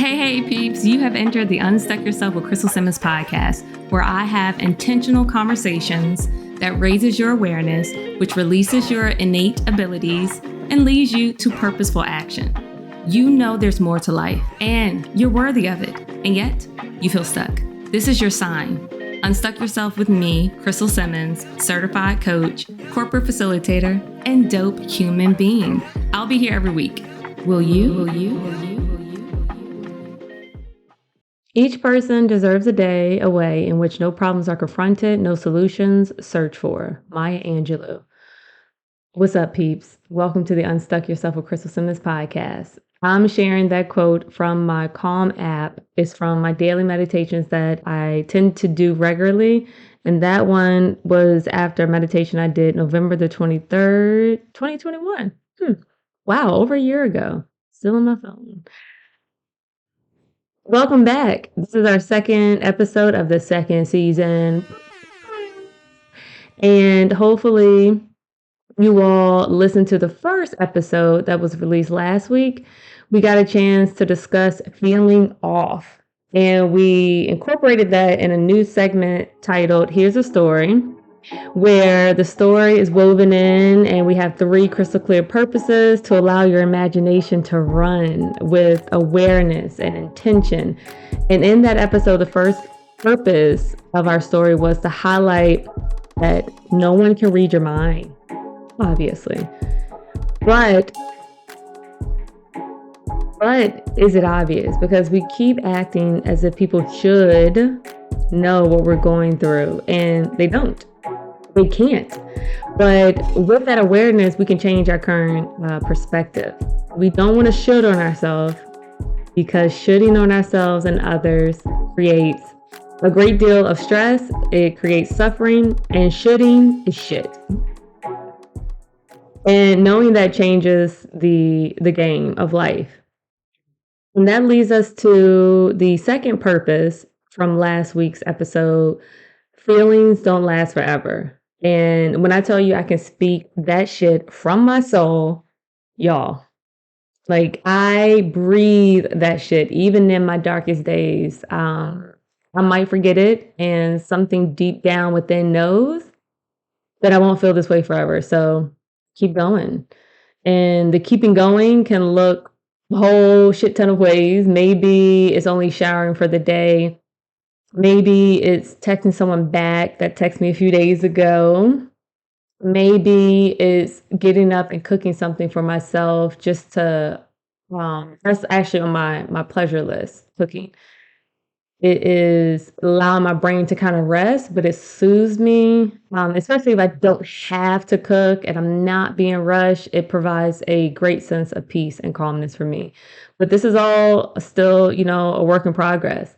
Hey, peeps, you have entered the Unstuck Yourself with Crystal Simmons podcast, where I have intentional conversations that raises your awareness, which releases your innate abilities and leads you to purposeful action. You know there's more to life and you're worthy of it, and yet you feel stuck. This is your sign. Unstuck yourself with me, Crystal Simmons, certified coach, corporate facilitator, and dope human being. I'll be here every week. Will you? Each person deserves a day away in which no problems are confronted, no solutions searched for. Maya Angelou. What's up, peeps? Welcome to the Unstuck Yourself with Crystal Simmons podcast. I'm sharing that quote from my Calm app. It's from my daily meditations that I tend to do regularly. And that one was after a meditation I did November the 23rd, 2021. Wow, over a year ago. Still on my phone. Welcome back. This is our second episode of the second season. And hopefully you all listened to the first episode that was released last week. We got a chance to discuss feeling off. And we incorporated that in a new segment titled Here's a Story, where the story is woven in and we have 3 crystal clear purposes to allow your imagination to run with awareness and intention. And in that episode, the first purpose of our story was to highlight that no one can read your mind, obviously. But is it obvious? Because we keep acting as if people should know what we're going through, and they don't. They can't. But with that awareness, we can change our current perspective. We don't want to should on ourselves, because shoulding on ourselves and others creates a great deal of stress. It creates suffering, and shoulding is shit. And knowing that changes the game of life. And that leads us to the second purpose from last week's episode. Feelings don't last forever. And when I tell you I can speak that shit from my soul, y'all, like I breathe that shit, even in my darkest days. I might forget it, and something deep down within knows that I won't feel this way forever. So keep going. And the keeping going can look a whole shit ton of ways. Maybe it's only showering for the day. Maybe it's texting someone back that texted me a few days ago. Maybe it's getting up and cooking something for myself just to, that's actually on my pleasure list, cooking. It is allowing my brain to kind of rest, but it soothes me, especially if I don't have to cook and I'm not being rushed. It provides a great sense of peace and calmness for me. But this is all still, a work in progress.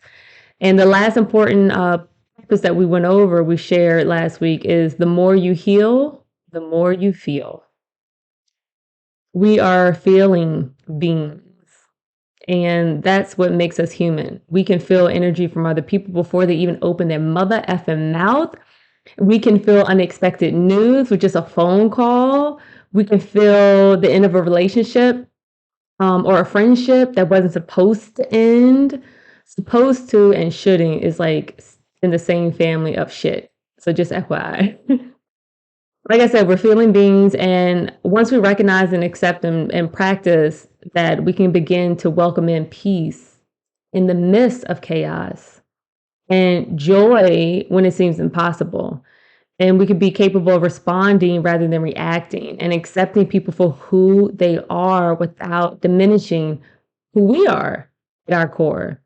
And the last important purpose that we went over, we shared last week, is the more you heal, the more you feel. We are feeling beings. And that's what makes us human. We can feel energy from other people before they even open their mother effing mouth. We can feel unexpected news with just a phone call. We can feel the end of a relationship or a friendship that wasn't supposed to end. Supposed to and shoulding is like in the same family of shit. So just FYI. Like I said, we're feeling beings, and once we recognize and accept and practice that, we can begin to welcome in peace in the midst of chaos and joy when it seems impossible. And we can be capable of responding rather than reacting, and accepting people for who they are without diminishing who we are at our core.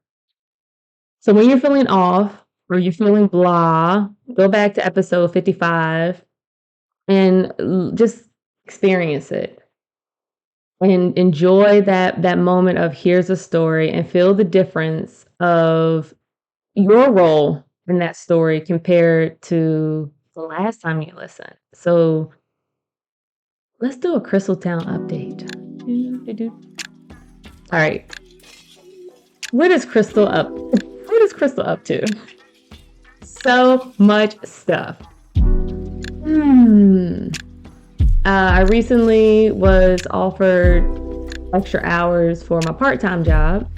So when you're feeling off or you're feeling blah, go back to episode 55 and just experience it and enjoy that moment of here's a story, and feel the difference of your role in that story compared to the last time you listened. So let's do a Crystal Town update. All right. What is Crystal up to? So much stuff. I recently was offered extra hours for my part-time job.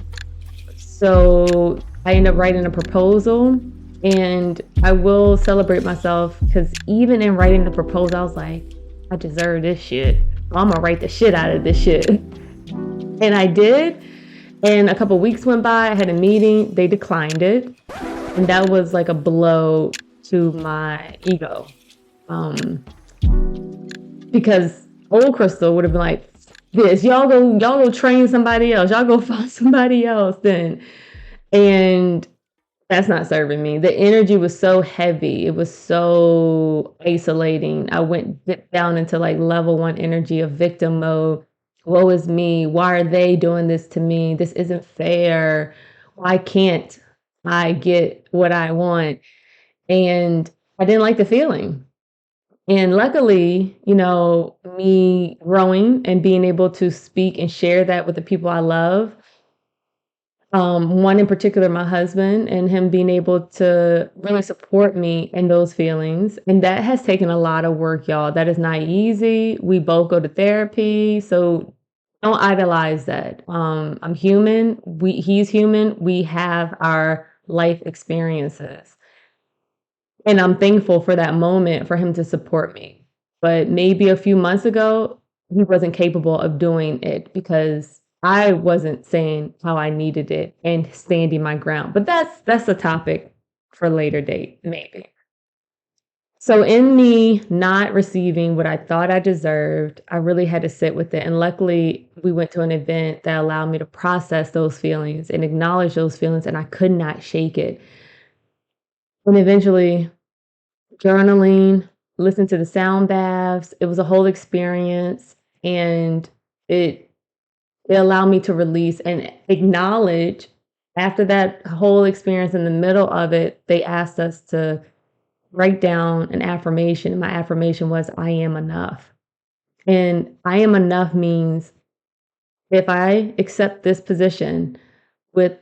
So I ended up writing a proposal, and I will celebrate myself because even in writing the proposal, I was like, I deserve this shit. I'm gonna write the shit out of this shit. And I did. And a couple weeks went by, I had a meeting, they declined it. And that was like a blow to my ego. Because old Crystal would have been like, this, y'all go train somebody else, y'all go find somebody else then. And that's not serving me. The energy was so heavy. It was so isolating. I went down into like level 1 energy of victim mode. Woe is me. Why are they doing this to me? This isn't fair. Why can't I get what I want? And I didn't like the feeling. And luckily, me growing and being able to speak and share that with the people I love, one in particular, my husband, and him being able to really support me in those feelings. And that has taken a lot of work, y'all. That is not easy. We both go to therapy. So don't idolize that. I'm human. He's human. We have our life experiences. And I'm thankful for that moment for him to support me. But maybe a few months ago, he wasn't capable of doing it because I wasn't saying how I needed it and standing my ground. But that's a topic for later date, maybe. So in me not receiving what I thought I deserved, I really had to sit with it. And luckily, we went to an event that allowed me to process those feelings and acknowledge those feelings, and I could not shake it. And eventually, journaling, listen to the sound baths. It was a whole experience, and it allowed me to release and acknowledge. After that whole experience, in the middle of it, they asked us to write down an affirmation. My affirmation was, I am enough. And I am enough means if I accept this position with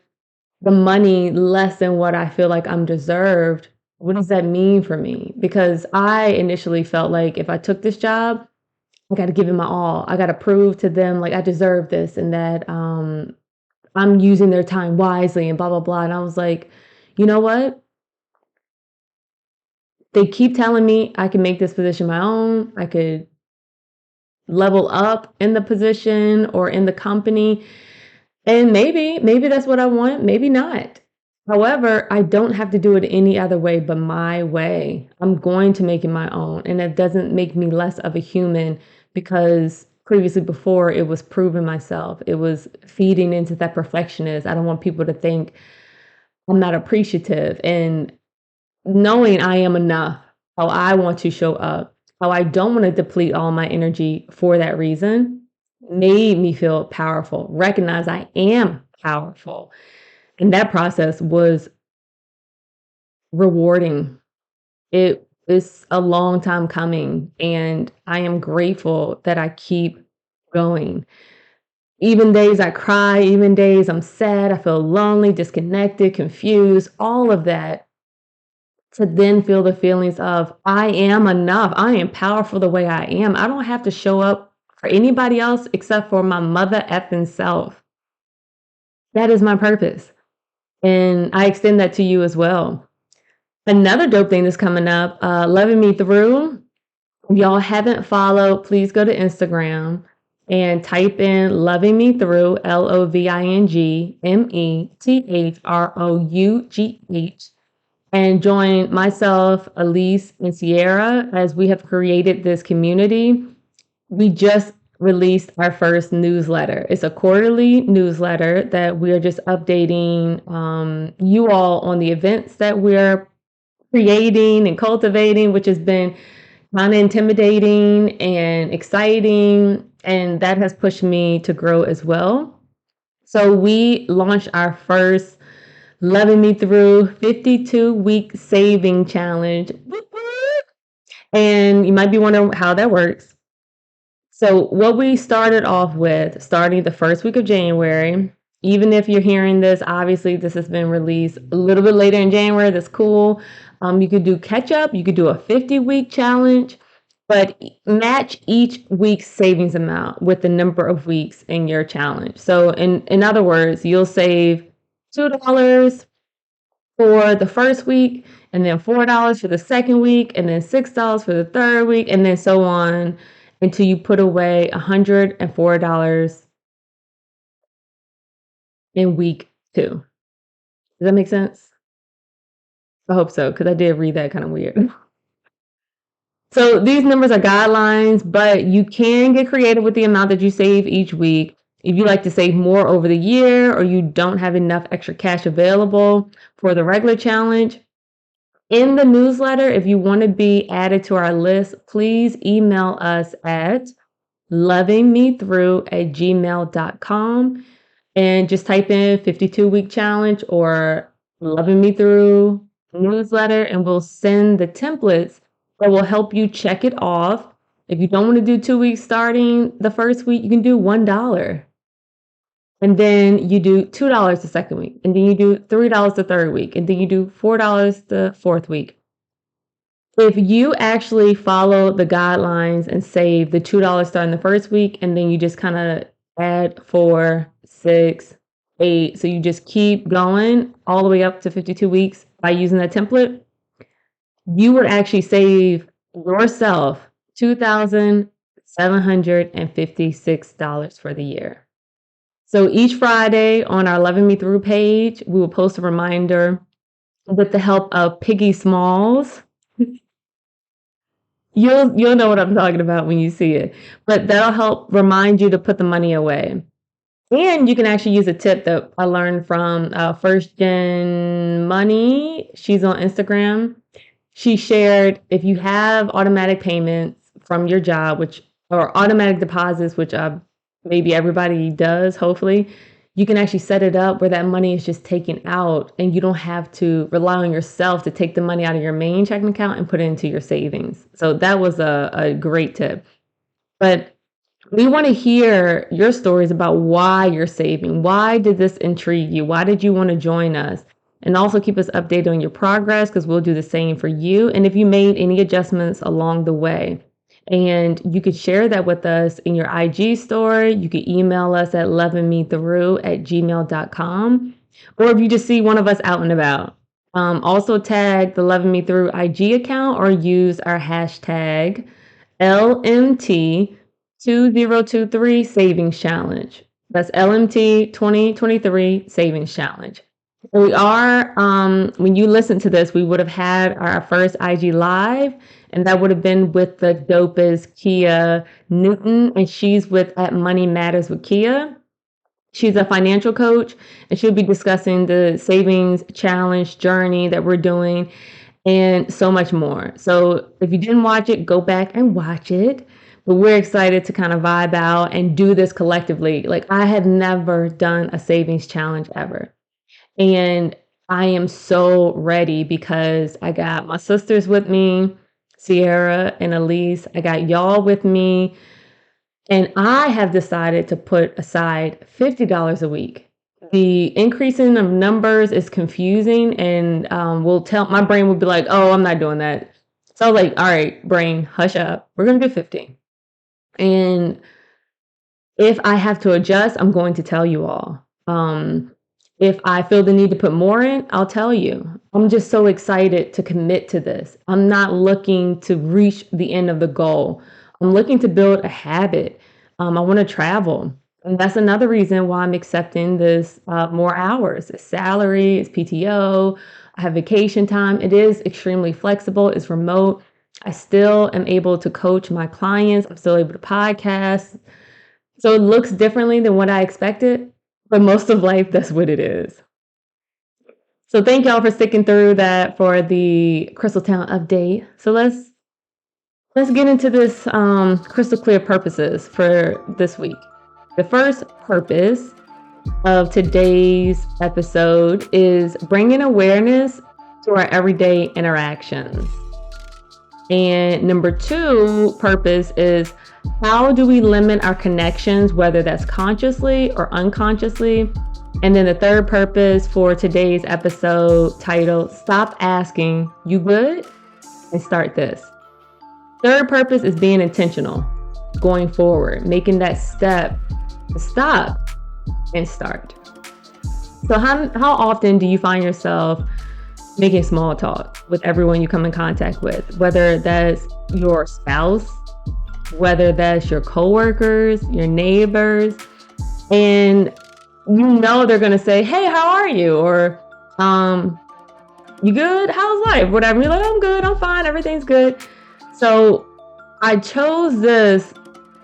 the money less than what I feel like I'm deserved, what does that mean for me? Because I initially felt like if I took this job, I got to give it my all. I got to prove to them like I deserve this and that I'm using their time wisely and blah, blah, blah. And I was like, you know what? They keep telling me I can make this position my own. I could level up in the position or in the company. And maybe that's what I want, maybe not. However, I don't have to do it any other way but my way. I'm going to make it my own. And that doesn't make me less of a human because previously before it was proving myself. It was feeding into that perfectionist. I don't want people to think I'm not appreciative and knowing I am enough, how I want to show up, how I don't want to deplete all my energy for that reason made me feel powerful, recognize I am powerful. And that process was rewarding. It is a long time coming, and I am grateful that I keep going. Even days I cry, even days I'm sad, I feel lonely, disconnected, confused, all of that, to then feel the feelings of I am enough. I am powerful the way I am. I don't have to show up for anybody else except for my mother effing self. That is my purpose. And I extend that to you as well. Another dope thing that's coming up, Loving Me Through. If y'all haven't followed, please go to Instagram and type in Loving Me Through, LOVINGMETHROUGH, and join myself, Elise, and Sierra as we have created this community. We just released our first newsletter. It's a quarterly newsletter that we're just updating you all on the events that we're creating and cultivating, which has been kind of intimidating and exciting. And that has pushed me to grow as well. So we launched our first Loving Me Through 52-week saving challenge. And you might be wondering how that works. So what we started off with, starting the first week of January, even if you're hearing this, obviously this has been released a little bit later in January, that's cool. You could do catch up, you could do a 50-week challenge, but match each week's savings amount with the number of weeks in your challenge. So in other words, you'll save $2 for the first week, and then $4 for the second week, and then $6 for the third week, and then so on until you put away $104 in week 2. Does that make sense? I hope so, because I did read that kind of weird. So these numbers are guidelines, but you can get creative with the amount that you save each week. If you like to save more over the year, or you don't have enough extra cash available for the regular challenge, in the newsletter, if you want to be added to our list, please email us at lovingmethrough@gmail.com and just type in 52-week challenge or Loving Me Through newsletter, and we'll send the templates that will help you check it off. If you don't want to do 2 weeks starting the first week, you can do $1. And then you do $2 the second week, and then you do $3 the third week, and then you do $4 the fourth week. If you actually follow the guidelines and save the $2 starting the first week, and then you just kind of add 4, 6, 8, so you just keep going all the way up to 52 weeks by using that template, you would actually save yourself $2,756 for the year. So each Friday on our Loving Me Through page, we will post a reminder with the help of Piggy Smalls. You'll know what I'm talking about when you see it, but that'll help remind you to put the money away. And you can actually use a tip that I learned from First Gen Money. She's on Instagram. She shared, if you have automatic payments from your job, or automatic deposits, which maybe everybody does, hopefully, you can actually set it up where that money is just taken out and you don't have to rely on yourself to take the money out of your main checking account and put it into your savings. So that was a great tip. But we want to hear your stories about why you're saving. Why did this intrigue you? Why did you want to join us? And also keep us updated on your progress, because we'll do the same for you. And if you made any adjustments along the way. And you could share that with us in your IG story. You could email us at lovingmethrough@gmail.com. Or if you just see one of us out and about. Also tag the Loving Me Through IG account, or use our hashtag LMT2023 Savings Challenge. That's LMT 2023 Savings Challenge. We are, when you listen to this, we would have had our first IG Live, and that would have been with the dopest Kia Newton, and she's at Money Matters with Kia. She's a financial coach, and she'll be discussing the savings challenge journey that we're doing and so much more. So if you didn't watch it, go back and watch it. But we're excited to kind of vibe out and do this collectively. Like, I have never done a savings challenge ever. And I am so ready, because I got my sisters with me, Sierra and Elise. I got y'all with me. And I have decided to put aside $50 a week. The increasing of numbers is confusing, and my brain will be like, oh, I'm not doing that. So I was like, all right, brain, hush up. We're going to do 50. And if I have to adjust, I'm going to tell you all. If I feel the need to put more in, I'll tell you. I'm just so excited to commit to this. I'm not looking to reach the end of the goal. I'm looking to build a habit. I want to travel. And that's another reason why I'm accepting this more hours. It's salary, it's PTO, I have vacation time. It is extremely flexible. It's remote. I still am able to coach my clients. I'm still able to podcast. So it looks differently than what I expected. But most of life, that's what it is. So thank y'all for sticking through that for the Crystal Town update. So let's get into this crystal clear purposes for this week. The first purpose of today's episode is bringing awareness to our everyday interactions. And number 2 purpose is, how do we limit our connections, whether that's consciously or unconsciously? And then the third purpose for today's episode, titled Stop Asking, You Good? And Start This. Third purpose is being intentional, going forward, making that step to stop and start. So how often do you find yourself making small talk with everyone you come in contact with, whether that's your spouse, whether that's your coworkers, your neighbors, and they're going to say, "Hey, how are you?" or um "You good? How's life?" Whatever. You're like, "I'm good. I'm fine. Everything's good." So I chose this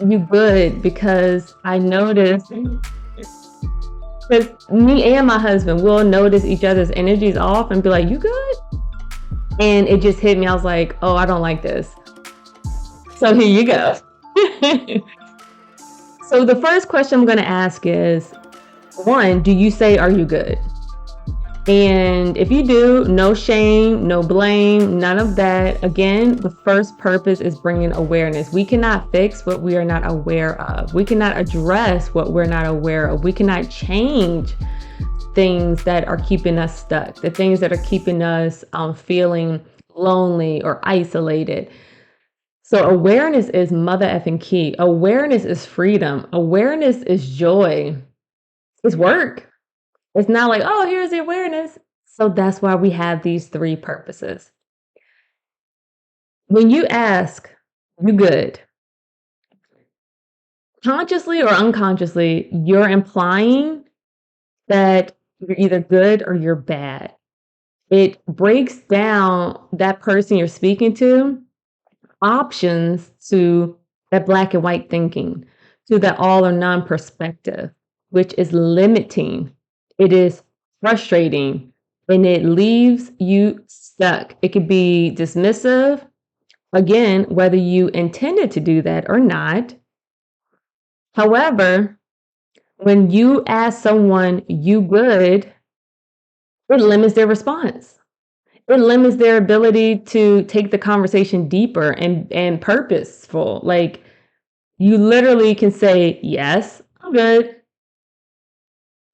"you good" because I noticed, because me and my husband will notice each other's energies off and be like, "You good?" And it just hit me. I was like, "Oh, I don't like this." So here you go. So the first question I'm going to ask is, one, do you say, "Are you good?" And if you do, no shame, no blame, none of that. Again, the first purpose is bringing awareness. We cannot fix what we are not aware of. We cannot address what we're not aware of. We cannot change things that are keeping us stuck, the things that are keeping us feeling lonely or isolated. So awareness is mother effing key. Awareness is freedom. Awareness is joy. It's work. It's not like, oh, here's the awareness. So that's why we have these three purposes. When you ask, "You good?" consciously or unconsciously, you're implying that you're either good or you're bad. It breaks down that person you're speaking to options to that black and white thinking, to that all or none perspective, which is limiting. It is frustrating and it leaves you stuck. It could be dismissive, again, whether you intended to do that or not. However, when you ask someone, "You good?" it limits their response. It limits their ability to take the conversation deeper and purposeful. Like, you literally can say, "Yes, I'm good."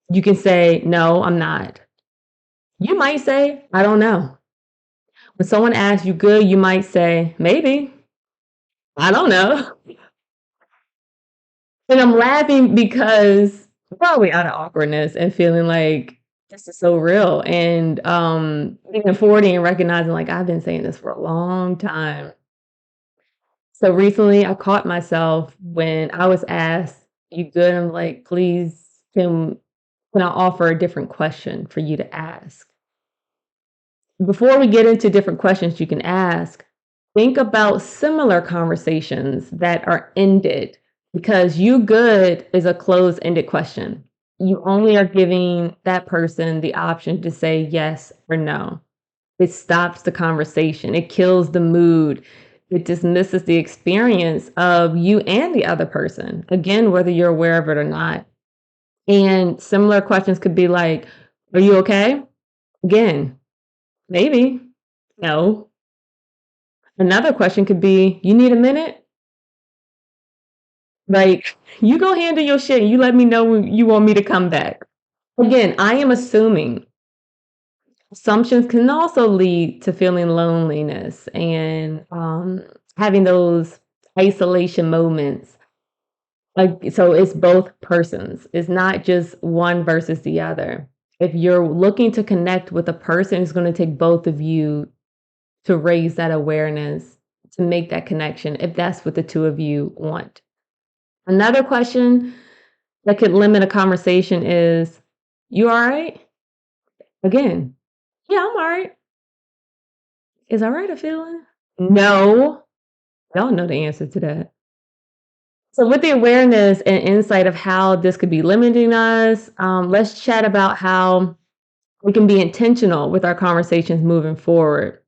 You can say, "No, I'm not." You might say, "I don't know." When someone asks you good, you might say, "Maybe, I don't know." And I'm laughing because probably out of awkwardness and feeling like this is so real. And being 40 and recognizing like I've been saying this for a long time. So recently I caught myself when I was asked, "You good?" I'm like, "Please, can I offer a different question for you to ask?" Before we get into different questions you can ask, think about similar conversations that are ended, because "you good" is a closed-ended question. You only are giving that person the option to say yes or no. It stops the conversation. It kills the mood. It dismisses the experience of you and the other person, again, whether you're aware of it or not. And similar questions could be like, "Are you okay?" Again, maybe, no. Another question could be, "You need a minute?" Like, you go handle your shit and you let me know when you want me to come back. Again, I am assuming. Assumptions can also lead to feeling loneliness and having those isolation moments. Like, so it's both persons. It's not just one versus the other. If you're looking to connect with a person, it's going to take both of you to raise that awareness, to make that connection, if that's what the two of you want. Another question that could limit a conversation is, "You all right?" Again, "Yeah, I'm all right." Is all right a feeling? No. Y'all know the answer to that. So, with the awareness and insight of how this could be limiting us, let's chat about how we can be intentional with our conversations moving forward.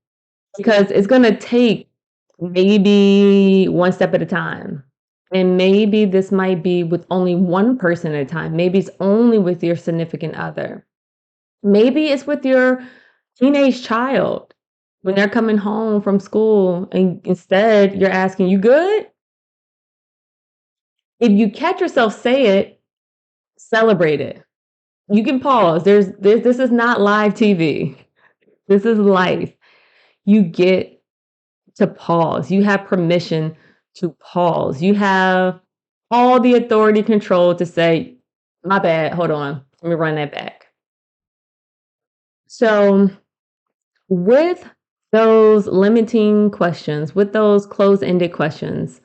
Because it's going to take maybe one step at a time. And maybe this might be with only one person at a time. Maybe it's only with your significant other. Maybe it's with your teenage child when they're coming home from school and instead you're asking, "You good?" If you catch yourself say it, celebrate it. You can pause. This is not live TV. This is life. You get to pause. You have permission to pause. You have all the authority control to say, "My bad. Hold on. Let me run that back." So, with those limiting questions, with those closed-ended questions,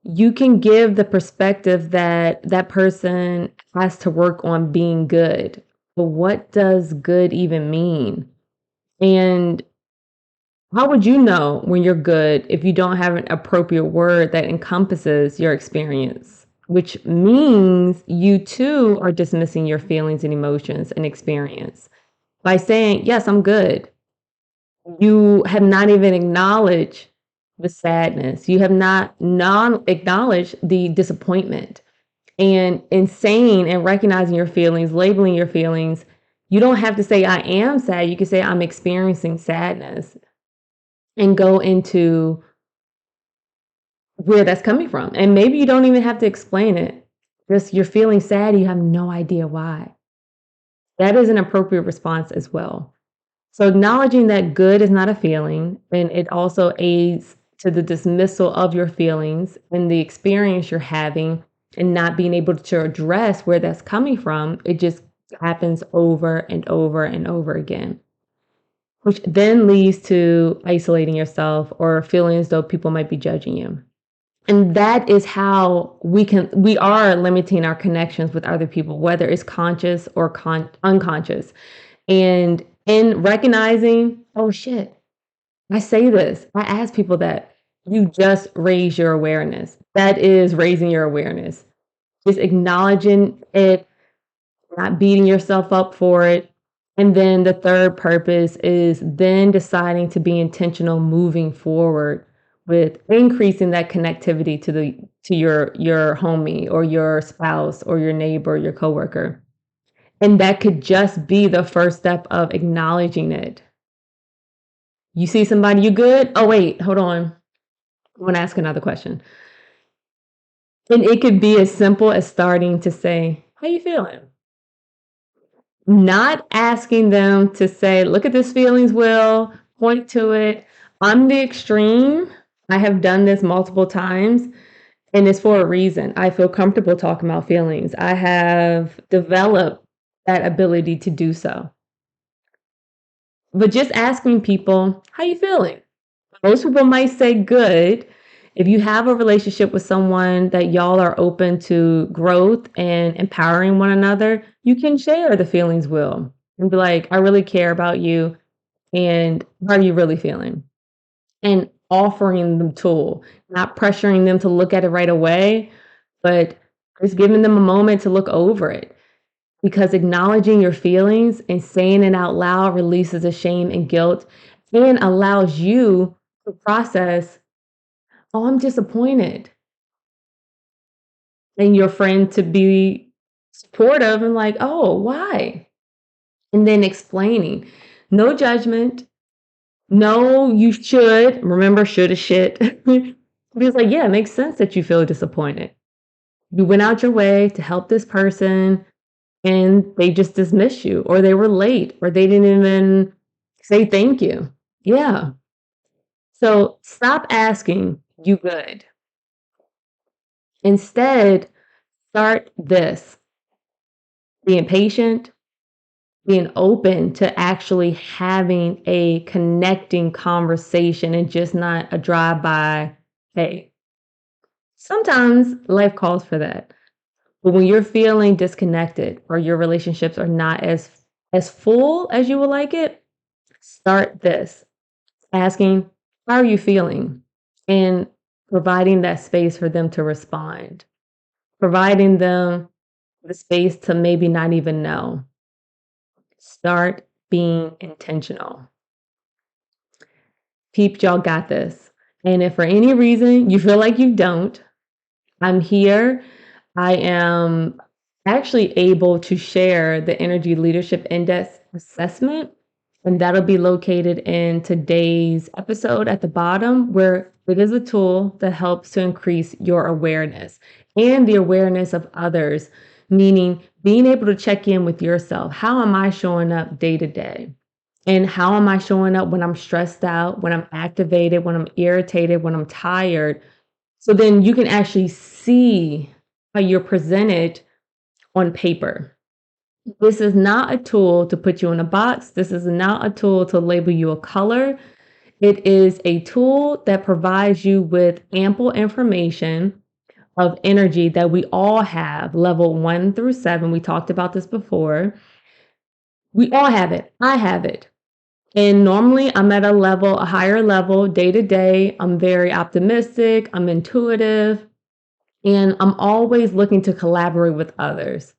you can give the perspective that that person has to work on being good. But what does good even mean? And how would you know when you're good if you don't have an appropriate word that encompasses your experience? Which means you too are dismissing your feelings and emotions and experience. By saying, yes, I'm good, you have not even acknowledged the sadness. You have not non acknowledged the disappointment. And in saying and recognizing your feelings, labeling your feelings, you don't have to say, I am sad. You can say, I'm experiencing sadness and go into where that's coming from. And maybe you don't even have to explain it. Just you're feeling sad, you have no idea why. That is an appropriate response as well. So acknowledging that good is not a feeling, and it also aids to the dismissal of your feelings and the experience you're having and not being able to address where that's coming from. It just happens over and over and over again, which then leads to isolating yourself or feeling as though people might be judging you. And that is how we are limiting our connections with other people, whether it's conscious or unconscious. And in recognizing, oh shit, I say this, I ask people that, you just raise your awareness. That is raising your awareness. Just acknowledging it, not beating yourself up for it. And then the third purpose is then deciding to be intentional moving forward with increasing that connectivity to your homie or your spouse or your neighbor, your coworker. And that could just be the first step of acknowledging it. You see somebody, you good? Oh wait, hold on. I want to ask another question. And it could be as simple as starting to say, how you feeling? Not asking them to say, look at this feelings, Will, point to it. I'm the extreme. I have done this multiple times, and it's for a reason. I feel comfortable talking about feelings. I have developed that ability to do so. But just asking people, how you feeling? Most people might say good. If you have a relationship with someone that y'all are open to growth and empowering one another, you can share the feelings, Will, and be like, I really care about you. And how are you really feeling? And offering them tool, not pressuring them to look at it right away, but just giving them a moment to look over it. Because acknowledging your feelings and saying it out loud releases the shame and guilt and allows you to process, oh, I'm disappointed. And your friend to be supportive and like, oh, why? And then explaining. No judgment. No, you should. Remember, should is shit. Because like, yeah, it makes sense that you feel disappointed. You went out your way to help this person and they just dismissed you, or they were late, or they didn't even say thank you. Yeah. So stop asking, you good? Instead, start this, being patient, being open to actually having a connecting conversation and just not a drive-by, hey. Sometimes life calls for that. But when you're feeling disconnected or your relationships are not as full as you would like it, start this, asking, how are you feeling? And providing that space for them to respond, providing them the space to maybe not even know. Start being intentional. Peeps, y'all got this. And if for any reason you feel like you don't, I'm here. I am actually able to share the Energy Leadership Index assessment, and that'll be located in today's episode at the bottom, where it is a tool that helps to increase your awareness and the awareness of others, meaning being able to check in with yourself. How am I showing up day to day? And how am I showing up when I'm stressed out, when I'm activated, when I'm irritated, when I'm tired? So then you can actually see how you're presented on paper. This is not a tool to put you in a box. This is not a tool to label you a color. It is a tool that provides you with ample information of energy that we all have, level 1 through 7. We talked about this before. We all have it. I have it. And normally I'm at a higher level day to day. I'm very optimistic, I'm intuitive, and I'm always looking to collaborate with others.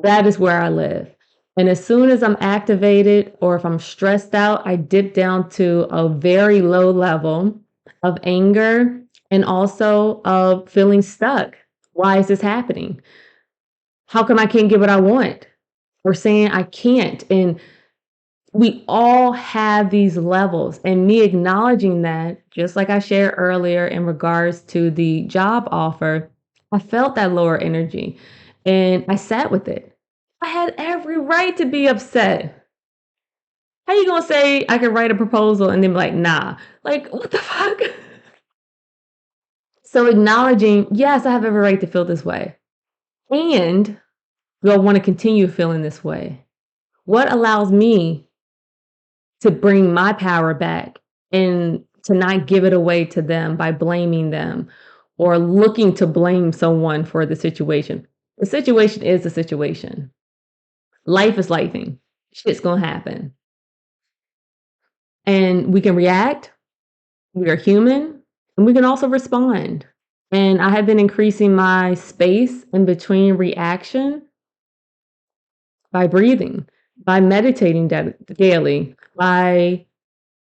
That is where I live. And as soon as I'm activated or if I'm stressed out, I dip down to a very low level of anger and also of feeling stuck. Why is this happening? How come I can't get what I want? Or saying I can't. And we all have these levels. And me acknowledging that, just like I shared earlier in regards to the job offer, I felt that lower energy and I sat with it. I had every right to be upset. How you gonna say I could write a proposal and then be like, nah? Like, what the fuck? So acknowledging, yes, I have every right to feel this way. And do I want to continue feeling this way? What allows me to bring my power back and to not give it away to them by blaming them or looking to blame someone for the situation? The situation is the situation. Life is lifing. Shit's gonna happen. And we can react, we are human, and we can also respond. And I have been increasing my space in between reaction by breathing, by meditating daily, by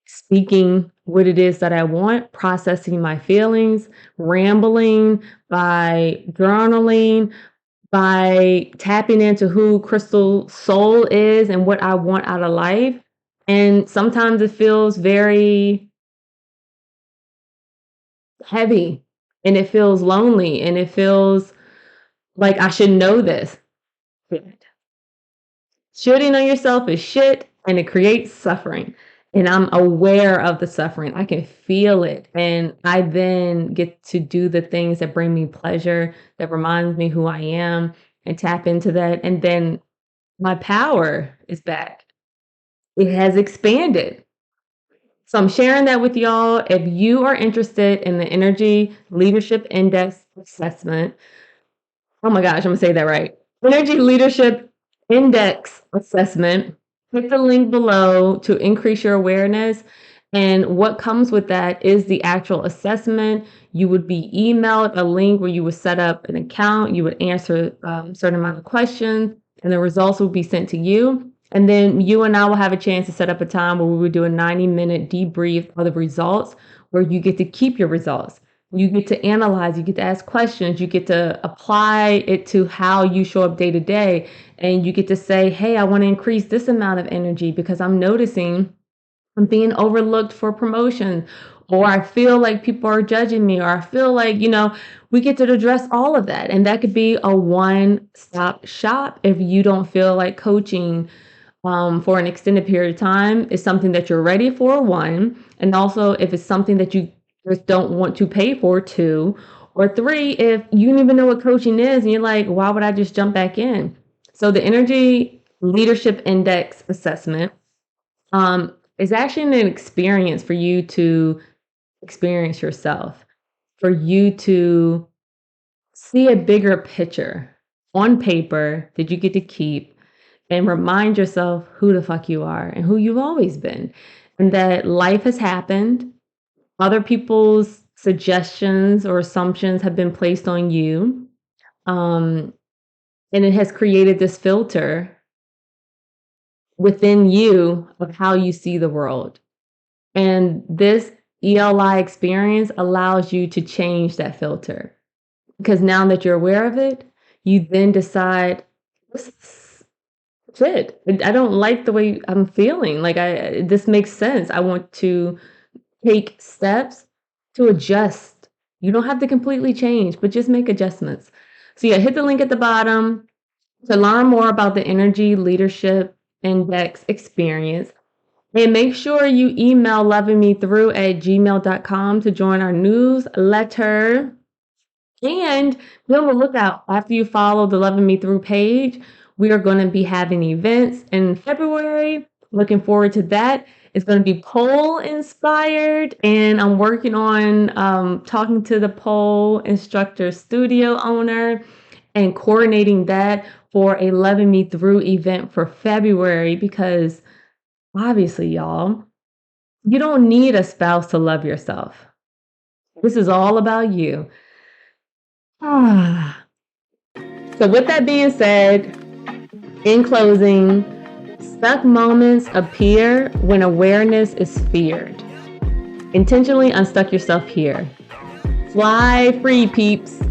speaking what it is that I want, processing my feelings, rambling, by journaling, by tapping into who Crystal Soul is and what I want out of life. And sometimes it feels very heavy and it feels lonely and it feels like I should know this. Shooting on yourself is shit and it creates suffering. And I'm aware of the suffering. I can feel it. And I then get to do the things that bring me pleasure, that reminds me who I am, and tap into that. And then my power is back. It has expanded. So I'm sharing that with y'all. If you are interested in the Energy Leadership Index Assessment, oh my gosh, I'm gonna say that right. Energy Leadership Index Assessment. Click the link below to increase your awareness. And what comes with that is the actual assessment. You would be emailed a link where you would set up an account, you would answer a certain amount of questions, and the results will be sent to you. And then you and I will have a chance to set up a time where we would do a 90-minute debrief of the results, where you get to keep your results. You get to analyze, you get to ask questions, you get to apply it to how you show up day to day. And you get to say, hey, I want to increase this amount of energy because I'm noticing I'm being overlooked for promotion, or I feel like people are judging me, or I feel like, we get to address all of that. And that could be a one-stop shop if you don't feel like coaching for an extended period of time is something that you're ready for, one, and also if it's something that you just don't want to pay for, two, or three, if you don't even know what coaching is and you're like, why would I just jump back in? So the Energy Leadership Index Assessment is actually an experience for you to experience yourself, for you to see a bigger picture on paper that you get to keep and remind yourself who the fuck you are and who you've always been, and that life has happened. Other people's suggestions or assumptions have been placed on you. And it has created this filter within you of how you see the world. And this ELI experience allows you to change that filter. Because now that you're aware of it, you then decide, this is shit. I don't like the way I'm feeling. Like this makes sense. I want to take steps to adjust. You don't have to completely change, but just make adjustments. So yeah, hit the link at the bottom to learn more about the Energy Leadership Index experience. And make sure you email lovingmethrough@gmail.com to join our newsletter. And be on the lookout after you follow the Loving Me Through page. We are going to be having events in February. Looking forward to that. It's going to be pole inspired, and I'm working on talking to the pole instructor studio owner and coordinating that for a Loving Me Through event for February, because obviously, y'all, you don't need a spouse to love yourself. This is all about you. So with that being said, in closing, stuck moments appear when awareness is feared. Intentionally unstuck yourself here. Fly free, peeps.